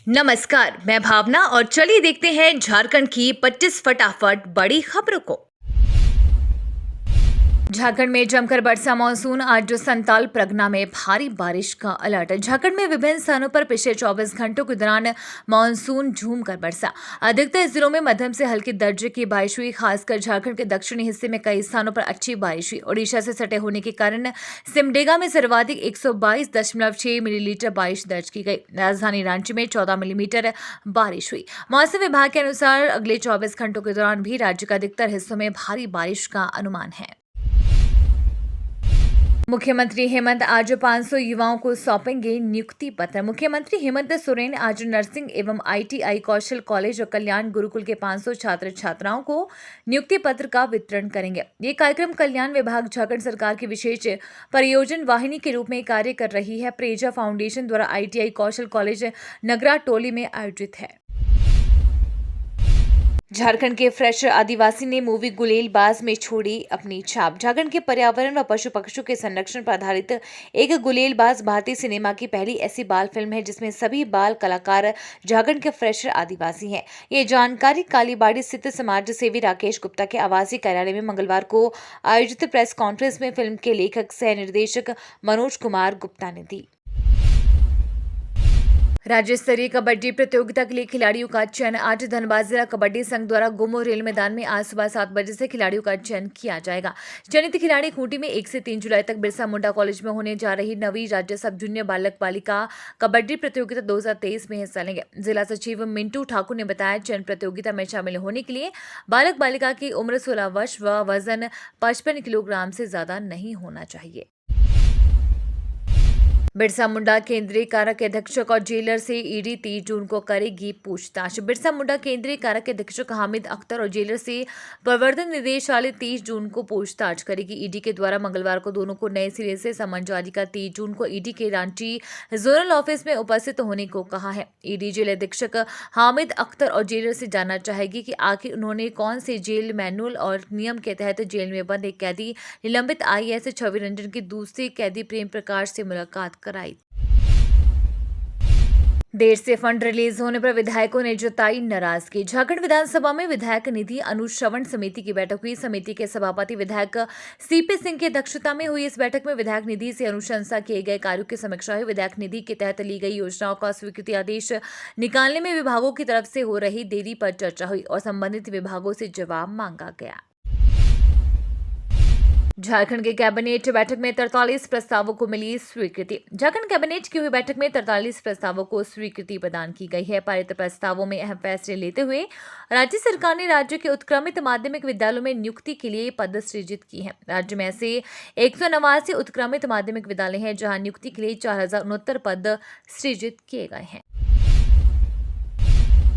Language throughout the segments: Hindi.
नमस्कार, मैं भावना और चलिए देखते हैं झारखंड की 25 फटाफट बड़ी खबरों को। झारखंड में जमकर बरसा मानसून, आज जो संताल परगना में भारी बारिश का अलर्ट। झारखंड में विभिन्न स्थानों पर पिछले 24 घंटों के दौरान मानसून झूम कर बरसा। अधिकतर जिलों में मध्यम से हल्के दर्जे की बारिश हुई। खासकर झारखंड के दक्षिणी हिस्से में कई स्थानों पर अच्छी बारिश हुई। ओडिशा से सटे होने के कारण सिमडेगा में सर्वाधिक 122.6 मिलीमीटर बारिश दर्ज की गई। राजधानी रांची में 14 मिलीमीटर बारिश हुई। मौसम विभाग के अनुसार अगले 24 घंटों के दौरान भी राज्य के अधिकतर हिस्सों में भारी बारिश का अनुमान है। मुख्यमंत्री हेमंत आज 500 युवाओं को सौंपेंगे नियुक्ति पत्र। मुख्यमंत्री हेमंत सोरेन आज नर्सिंग एवं आईटीआई कौशल कॉलेज और कल्याण गुरुकुल के 500 छात्र छात्राओं को नियुक्ति पत्र का वितरण करेंगे। ये कार्यक्रम कल्याण विभाग झारखंड सरकार की विशेष परियोजना वाहिनी के रूप में कार्य कर रही है। प्रेजा फाउंडेशन द्वारा आईटीआई कौशल कॉलेज नगरा टोली में आयोजित है। झारखंड के फ्रेशर आदिवासी ने मूवी गुलेलबाज में छोड़ी अपनी छाप। झारखंड के पर्यावरण व पशु पक्षियों के संरक्षण पर आधारित एक गुलेलबाज भारतीय सिनेमा की पहली ऐसी बाल फिल्म है जिसमें सभी बाल कलाकार झारखंड के फ्रेशर आदिवासी हैं। ये जानकारी कालीबाड़ी स्थित समाज सेवी राकेश गुप्ता के आवासीय कार्यालय में मंगलवार को आयोजित प्रेस कॉन्फ्रेंस में फिल्म के लेखक सह निर्देशक मनोज कुमार गुप्ता ने दी। राज्य स्तरीय कबड्डी प्रतियोगिता के लिए खिलाड़ियों का चयन। आज धनबाद जिला कबड्डी संघ द्वारा गुमो रेल मैदान में आज सुबह 7 बजे से खिलाड़ियों का चयन किया जाएगा। चयनित खिलाड़ी खूंटी में 1 से 3 जुलाई तक बिरसा मुंडा कॉलेज में होने जा रही 9वीं राज्य सब जूनियर बालक बालिका कबड्डी प्रतियोगिता 2023 में हिस्सा लेंगे। जिला सचिव मिंटू ठाकुर ने बताया, चयन प्रतियोगिता में शामिल होने के लिए बालक बालिका की उम्र 16 वर्ष व वजन 55 किलोग्राम से ज्यादा नहीं होना चाहिए। बिरसा मुंडा केंद्रीय कारा के अधीक्षक और जेलर से ईडी 30 जून को करेगी पूछताछ। बिरसा मुंडा केंद्रीय कारा के अधीक्षक हामिद अख्तर और जेलर से प्रवर्तन निदेशालय 30 जून को पूछताछ करेगी। ईडी के द्वारा मंगलवार को दोनों को नए सिरे से समन जारी कर 30 जून को ईडी के रांची जोनल ऑफिस में उपस्थित होने को कहा है। ईडी जेल अधीक्षक हामिद अख्तर और जेलर से जानना चाहेगी कि आखिर उन्होंने कौन से जेल मैनुअल और नियम के तहत जेल में बंद एक कैदी निलंबित आईएएस छवि रंजन की दूसरे कैदी प्रेम प्रकाश से मुलाकात कराई। देर से फंड रिलीज होने पर विधायकों ने जताई नाराजगी। झारखंड विधानसभा में विधायक निधि अनुश्रवण समिति की बैठक हुई। समिति के सभापति विधायक सीपी सिंह की अध्यक्षता में हुई इस बैठक में विधायक निधि से अनुशंसा किए गए कार्यों की समीक्षा हुई। विधायक निधि के तहत ली गई योजनाओं का स्वीकृति आदेश निकालने में विभागों की तरफ से हो रही देरी पर चर्चा हुई और संबंधित विभागों से जवाब मांगा गया। झारखंड के कैबिनेट बैठक में 43 प्रस्तावों को मिली स्वीकृति। झारखंड कैबिनेट की हुई बैठक में 43 प्रस्तावों को स्वीकृति प्रदान की गई है। पारित प्रस्तावों में अहम फैसले लेते हुए राज्य सरकार ने राज्य के उत्क्रमित माध्यमिक विद्यालयों में नियुक्ति के लिए पद सृजित की हैं। राज्य में ऐसे 189 उत्क्रमित माध्यमिक विद्यालय हैं जहां नियुक्ति के लिए 4069 पद सृजित किए गए हैं।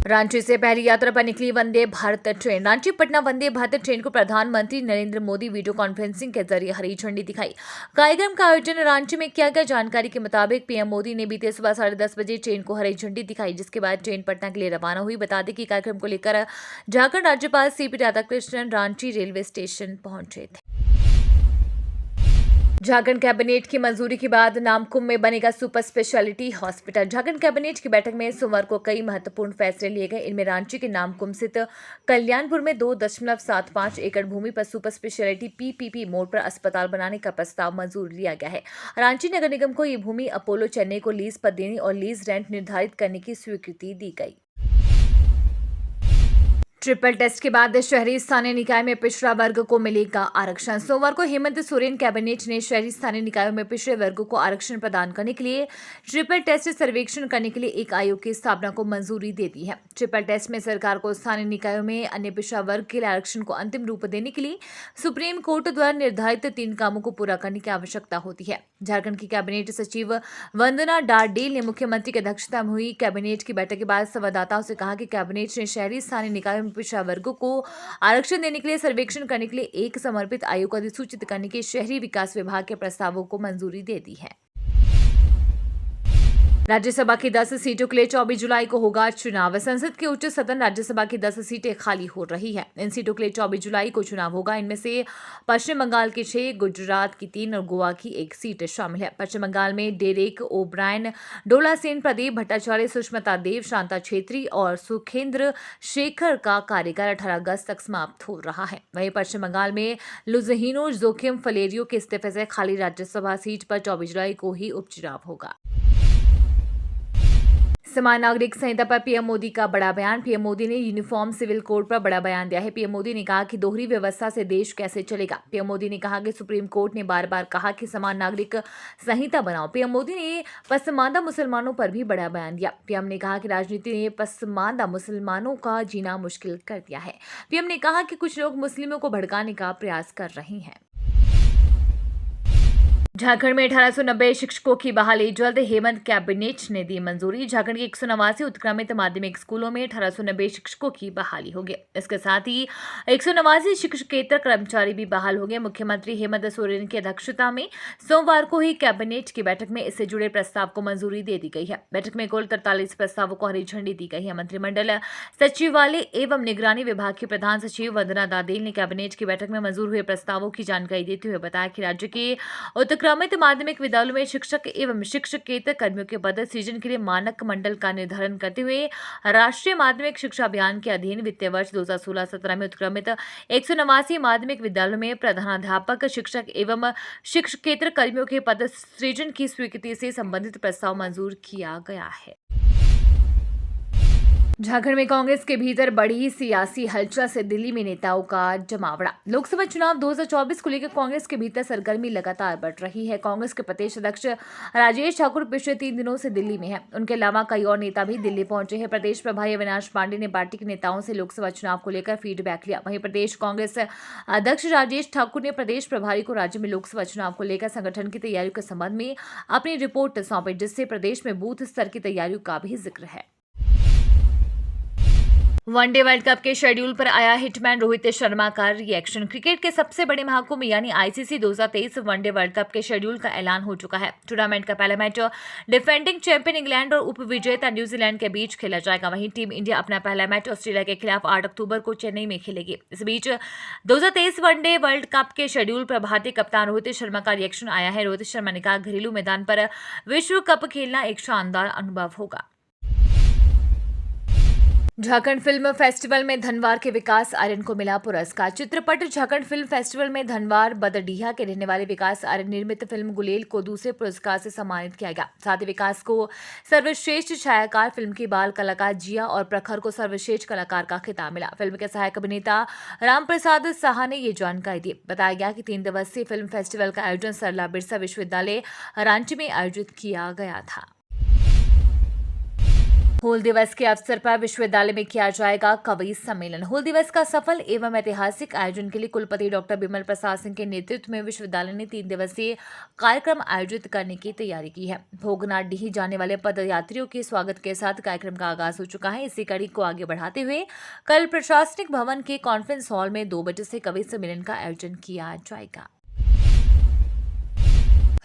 रांची से पहली यात्रा पर निकली वंदे भारत ट्रेन। रांची पटना वंदे भारत ट्रेन को प्रधानमंत्री नरेंद्र मोदी वीडियो कॉन्फ्रेंसिंग के जरिए हरी झंडी दिखाई। कार्यक्रम का आयोजन रांची में किया गया। जानकारी के मुताबिक पीएम मोदी ने बीते सुबह 10:30 बजे ट्रेन को हरी झंडी दिखाई, जिसके बाद ट्रेन पटना के लिए रवाना हुई। बता दें कि कार्यक्रम को लेकर झारखंड राज्यपाल CP Radhakrishnan Ranchi railway station पहुंचे थे। झारखंड कैबिनेट की मंजूरी के बाद नामकुम में बनेगा super speciality hospital. Jharkhand cabinet की बैठक में सोमवार को कई महत्वपूर्ण फैसले लिए गए। इनमें रांची के नामकुम स्थित कल्याणपुर में 2.75 एकड़ भूमि पर सुपर स्पेशलिटी पीपीपी मोड पर अस्पताल बनाने का प्रस्ताव मंजूर लिया गया है। रांची नगर निगम को ये भूमि अपोलो चेन्नई को लीज पर देने और लीज रेंट निर्धारित करने की स्वीकृति दी गई। ट्रिपल टेस्ट के बाद शहरी स्थानीय निकाय में पिछड़ा वर्ग को मिलेगा आरक्षण। सोमवार को हेमंत सोरेन कैबिनेट ने शहरी स्थानीय निकायों में पिछड़े वर्गों को आरक्षण प्रदान करने के लिए ट्रिपल टेस्ट सर्वेक्षण करने के लिए एक आयोग की स्थापना को मंजूरी दे दी है। ट्रिपल टेस्ट में सरकार को स्थानीय निकायों में अन्य पिछड़ा वर्ग के लिए आरक्षण को अंतिम रूप देने के लिए सुप्रीम कोर्ट द्वारा निर्धारित 3 कामों को पूरा करने की आवश्यकता होती है। झारखंड की कैबिनेट सचिव वंदना डारडेल ने मुख्यमंत्री की अध्यक्षता में हुई कैबिनेट की बैठक के बाद संवाददाताओं से कहा कि कैबिनेट ने शहरी स्थानीय निकायों में पिछड़ा वर्गों को आरक्षण देने के लिए सर्वेक्षण करने के लिए एक समर्पित आयोग को अधिसूचित करने के शहरी विकास विभाग के प्रस्तावों को मंजूरी दे दी है। राज्यसभा की 10 सीटों के लिए 24 जुलाई को होगा चुनाव। संसद के उच्च सदन राज्यसभा की 10 सीटें खाली हो रही है। इन सीटों के लिए 24 जुलाई को चुनाव होगा। इनमें से पश्चिम बंगाल की 6, गुजरात की 3 और गोवा की 1 सीट शामिल है। पश्चिम बंगाल में डेरेक ओब्रायन, डोला सेन, प्रदीप भट्टाचार्य, सुष्मिता देव, शांता छेत्री और सुखेंद्र शेखर का कार्यकाल 18 अगस्त तक समाप्त हो रहा है। वहीं पश्चिम बंगाल में लुझहिनो जोखिम फलेरियो के इस्तीफे से खाली राज्यसभा सीट पर 24 जुलाई को ही उपचुनाव होगा। समान नागरिक संहिता पर पीएम मोदी का बड़ा बयान। पीएम मोदी ने यूनिफॉर्म सिविल कोड पर बड़ा बयान दिया है। पीएम मोदी ने कहा कि दोहरी व्यवस्था से देश कैसे चलेगा। पीएम मोदी ने कहा कि सुप्रीम कोर्ट ने बार बार कहा कि समान नागरिक संहिता बनाओ। पीएम मोदी ने पसमानदा मुसलमानों पर भी बड़ा बयान दिया। पीएम ने कहा कि राजनीति ने पसमानदा मुसलमानों का जीना मुश्किल कर दिया है। पीएम ने कहा कि कुछ लोग मुस्लिमों को भड़काने का प्रयास कर रहे हैं। झारखंड में 1890 शिक्षकों की बहाली जल्द, हेमंत कैबिनेट ने दी मंजूरी। झारखंड के 189 उत्क्रमित माध्यमिक स्कूलों में 1890 शिक्षकों की बहाली होगी। इसके साथ ही 189 शिक्षकेतर कर्मचारी भी बहाल हो गए। मुख्यमंत्री हेमंत सोरेन की अध्यक्षता में सोमवार को ही कैबिनेट की बैठक में इससे जुड़े प्रस्ताव को मंजूरी दे दी गई है। बैठक में कुल 43 प्रस्तावों को हरी झंडी दी गई है। मंत्रिमंडल सचिवालय एवं निगरानी विभाग की प्रधान सचिव वंदना दादेल ने कैबिनेट की बैठक में मंजूर हुए प्रस्तावों की जानकारी देते हुए बताया कि राज्य के उत्क्रमित माध्यमिक विद्यालयों में शिक्षक एवं शिक्षकेतर कर्मियों के पद सृजन के लिए मानक मंडल का निर्धारण करते हुए राष्ट्रीय माध्यमिक शिक्षा अभियान के अधीन वित्तीय वर्ष 2016-17 में उत्क्रमित 189 माध्यमिक विद्यालयों में प्रधानाध्यापक, शिक्षक एवं शिक्षकेतर कर्मियों के पद सृजन की स्वीकृति से संबंधित प्रस्ताव मंजूर किया गया है। झारखंड में कांग्रेस के भीतर बड़ी सियासी हलचल से दिल्ली में नेताओं का जमावड़ा। लोकसभा चुनाव 2024 को लेकर कांग्रेस के भीतर सरगर्मी लगातार बढ़ रही है। कांग्रेस के प्रदेश अध्यक्ष राजेश ठाकुर पिछले 3 दिनों से दिल्ली में हैं। उनके अलावा कई और नेता भी दिल्ली पहुंचे हैं। प्रदेश प्रभारी अविनाश पांडे ने पार्टी के नेताओं से लोकसभा चुनाव को लेकर फीडबैक लिया। वहीं प्रदेश कांग्रेस अध्यक्ष राजेश ठाकुर ने प्रदेश प्रभारी को राज्य में लोकसभा चुनाव को लेकर संगठन की तैयारियों के संबंध में अपनी रिपोर्ट सौंपी, जिससे प्रदेश में बूथ स्तर की तैयारियों का भी जिक्र है। वनडे वर्ल्ड कप के शेड्यूल पर आया हिटमैन रोहित शर्मा का रिएक्शन। क्रिकेट के सबसे बड़े महाकुंभ यानी आईसीसी 2023 वनडे वर्ल्ड कप के शेड्यूल का ऐलान हो चुका है। टूर्नामेंट का पहला मैच डिफेंडिंग चैंपियन इंग्लैंड और उपविजेता न्यूजीलैंड के बीच खेला जाएगा। वहीं टीम इंडिया अपना पहला मैच ऑस्ट्रेलिया के खिलाफ 8 अक्टूबर को चेन्नई में खेलेगी। इस बीच 2023 वनडे वर्ल्ड कप के शेड्यूल पर भारतीय कप्तान रोहित शर्मा का रिएक्शन आया है। रोहित शर्मा ने कहा, घरेलू मैदान पर विश्व कप खेलना एक शानदार अनुभव होगा। झारखंड फिल्म फेस्टिवल में धनवार के विकास आर्यन को मिला पुरस्कार। चित्रपट झारखंड फिल्म फेस्टिवल में धनवार बदडीहा के रहने वाले विकास आर्यन निर्मित फिल्म गुलेल को दूसरे पुरस्कार से सम्मानित किया गया। साथ ही विकास को सर्वश्रेष्ठ छायाकार, फिल्म की बाल कलाकार जिया और प्रखर को सर्वश्रेष्ठ कलाकार का खिताब मिला। फिल्म के सहायक अभिनेता रामप्रसाद साहा ने ये जानकारी दी। बताया गया कि 3 दिवसीय फिल्म फेस्टिवल का आयोजन सरला बिरसा विश्वविद्यालय रांची में आयोजित किया गया था। हूल दिवस के अवसर पर विश्वविद्यालय में किया जाएगा कवि सम्मेलन। हूल दिवस का सफल एवं ऐतिहासिक आयोजन के लिए कुलपति डॉक्टर बिमल प्रसाद सिंह के नेतृत्व में विश्वविद्यालय ने 3 दिवसीय कार्यक्रम आयोजित करने की तैयारी की है। भोगनाडीह जाने वाले पदयात्रियों के स्वागत के साथ कार्यक्रम का आगाज हो चुका है। इसी कड़ी को आगे बढ़ाते हुए कल प्रशासनिक भवन के कॉन्फ्रेंस हॉल में 2 बजे से कवि सम्मेलन का आयोजन किया जाएगा।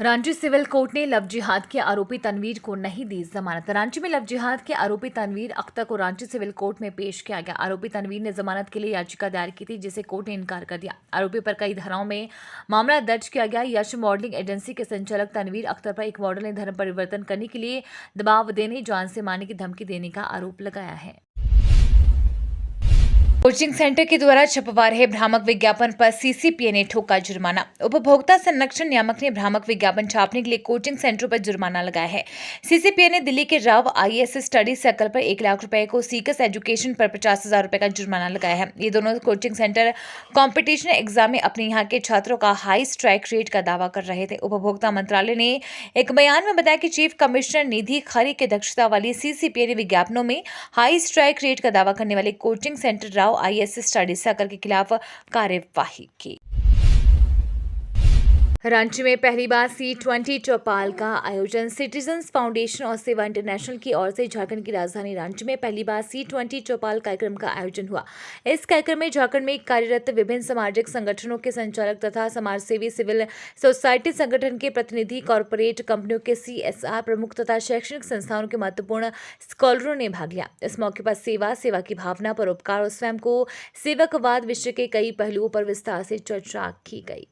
रांची सिविल कोर्ट ने लव जिहाद के आरोपी तनवीर को नहीं दी जमानत। रांची में लव जिहाद के आरोपी तनवीर अख्तर को रांची सिविल कोर्ट में पेश किया गया। आरोपी तनवीर ने जमानत के लिए याचिका दायर की थी, जिसे कोर्ट ने इनकार कर दिया। आरोपी पर कई धाराओं में मामला दर्ज किया गया। यश मॉडलिंग एजेंसी के संचालक तनवीर अख्तर पर एक मॉडल ने धर्म परिवर्तन करने के लिए दबाव देने, जान से मारने की धमकी देने का आरोप लगाया है। कोचिंग सेंटर के द्वारा छपवा रहे भ्रामक विज्ञापन पर सीसीपीए ने ठोका जुर्माना। उपभोक्ता संरक्षण नियामक ने भ्रामक विज्ञापन छापने के लिए कोचिंग सेंटरों पर जुर्माना लगाया है। सीसीपीए ने दिल्ली के राव आईएएस स्टडी सर्कल पर 1 लाख रुपए को सीकस एजुकेशन पर 50,000 रुपए का जुर्माना लगाया है। ये दोनों कोचिंग सेंटर कॉम्पिटिशन एग्जाम में अपने यहाँ के छात्रों का हाई स्ट्राइक रेट का दावा कर रहे थे। उपभोक्ता मंत्रालय ने एक बयान में बताया कि चीफ कमिश्नर निधि खरे की अध्यक्षता वाली सीसीपीए ने विज्ञापनों में हाई स्ट्राइक रेट का दावा करने वाले coaching centre Rao IAS study circle के खिलाफ कार्यवाही की। रांची में पहली बार C20 चौपाल का आयोजन सिटीजन्स फाउंडेशन और सेवा इंटरनेशनल की ओर से झारखंड की राजधानी रांची में पहली बार C20 चौपाल कार्यक्रम का आयोजन हुआ। इस कार्यक्रम में झारखंड में कार्यरत विभिन्न सामाजिक संगठनों के संचालक तथा समाजसेवी, सिविल सोसाइटी संगठन के प्रतिनिधि, कॉरपोरेट कंपनियों के CSR प्रमुख तथा शैक्षणिक संस्थानों के महत्वपूर्ण स्कॉलरों ने भाग लिया। इस मौके पर सेवा की भावना, परोपकार और स्वयं को सेवकवाद विषय के कई पहलुओं पर विस्तार से चर्चा की गई।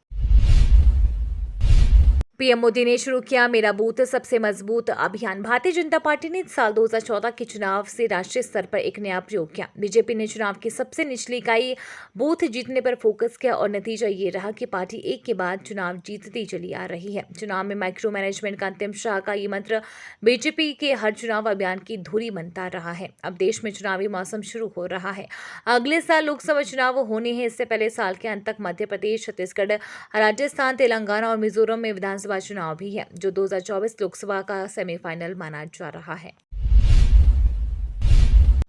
पीएम मोदी ने शुरू किया मेरा बूथ सबसे मजबूत अभियान। भारतीय जनता पार्टी ने साल 2014 के चुनाव से राष्ट्रीय स्तर पर एक नया प्रयोग किया। बीजेपी ने चुनाव की सबसे निचली इकाई बूथ जीतने पर फोकस किया और नतीजा ये रहा कि पार्टी एक के बाद चुनाव जीतती चली आ रही है। चुनाव में माइक्रो मैनेजमेंट का अंतिम शाह का ये मंत्र बीजेपी के हर चुनाव अभियान की धुरी बनता रहा है। अब देश में चुनावी मौसम शुरू हो रहा है। अगले साल लोकसभा चुनाव होने हैं। इससे पहले साल के अंत तक मध्य प्रदेश, छत्तीसगढ़, राजस्थान, तेलंगाना और मिजोरम में विधानसभा चुनाव भी है, जो 2024 लोकसभा का सेमीफाइनल माना जा रहा है।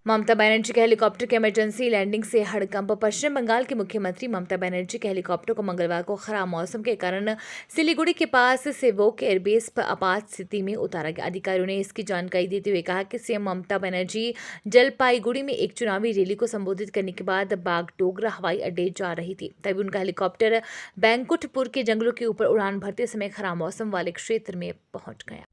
ममता बनर्जी के हेलीकॉप्टर के इमरजेंसी लैंडिंग से हड़कंप। पश्चिम बंगाल की मुख्यमंत्री ममता बनर्जी के हेलीकॉप्टर को मंगलवार को खराब मौसम के कारण सिलीगुड़ी के पास सेवोक एयरबेस पर आपात स्थिति में उतारा गया। अधिकारियों ने इसकी जानकारी देते हुए कहा कि सीएम ममता बनर्जी जलपाईगुड़ी में एक चुनावी रैली को संबोधित करने के बाद बागडोगरा हवाई अड्डे जा रही थी। तभी उनका हेलीकॉप्टर बैंकुठपुर के जंगलों के ऊपर उड़ान भरते समय खराब मौसम वाले क्षेत्र में पहुंच गया।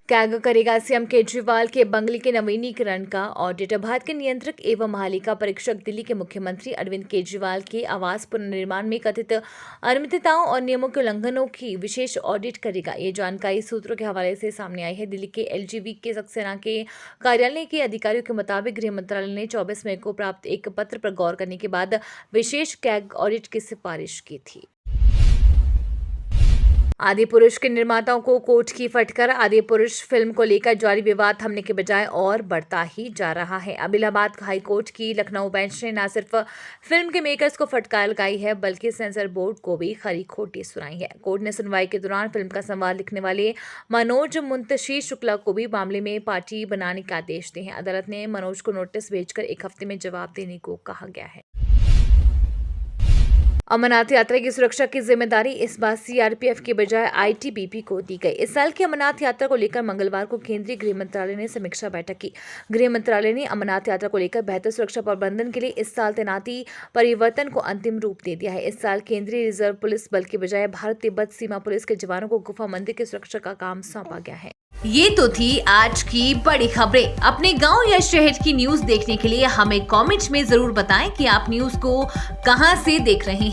क्या करेगा सीएम केजरीवाल के बंगले के नवीनीकरण का ऑडिट। भारत के नियंत्रक एवं महालेखा परीक्षक दिल्ली के मुख्यमंत्री अरविंद केजरीवाल के आवास पुनर्निर्माण में कथित अनियमितताओं और नियमों के उल्लंघनों की विशेष ऑडिट करेगा। ये जानकारी सूत्रों के हवाले से सामने आई है। दिल्ली के LGV के सक्सेना के कार्यालय के अधिकारियों के मुताबिक गृह मंत्रालय ने 24 मई को प्राप्त एक पत्र पर गौर करने के बाद विशेष कैग ऑडिट की सिफारिश की थी। आदिपुरुष के निर्माताओं को कोर्ट की फटकार। आदिपुरुष फिल्म को लेकर जारी विवाद थमने के बजाय और बढ़ता ही जा रहा है। अब इलाहाबाद हाई कोर्ट की लखनऊ बेंच ने न सिर्फ फिल्म के मेकर्स को फटकार लगाई है, बल्कि सेंसर बोर्ड को भी खरी खोटी सुनाई है। कोर्ट ने सुनवाई के दौरान फिल्म का संवाद लिखने वाले मनोज मुंतशी शुक्ला को भी मामले में पार्टी बनाने का आदेश दिए हैं। अदालत ने मनोज को नोटिस भेजकर 1 हफ्ते में जवाब देने को कहा गया है। अमरनाथ यात्रा की सुरक्षा की जिम्मेदारी इस बार CRPF के बजाय ITBP को दी गई। इस साल की अमरनाथ यात्रा को लेकर मंगलवार को केंद्रीय गृह मंत्रालय ने समीक्षा बैठक की। गृह मंत्रालय ने अमरनाथ यात्रा को लेकर बेहतर सुरक्षा प्रबंधन के लिए इस साल तैनाती परिवर्तन को अंतिम रूप दे दिया है। इस साल केंद्रीय रिजर्व पुलिस बल के बजाय भारत तिब्बत सीमा पुलिस के जवानों को गुफा मंदिर की सुरक्षा का काम सौंपा गया है। ये तो थी आज की बड़ी खबरें। अपने गांव या शहर की न्यूज देखने के लिए हमें कमेंट्स में जरूर बताएं कि आप न्यूज को कहां से देख रहे हैं।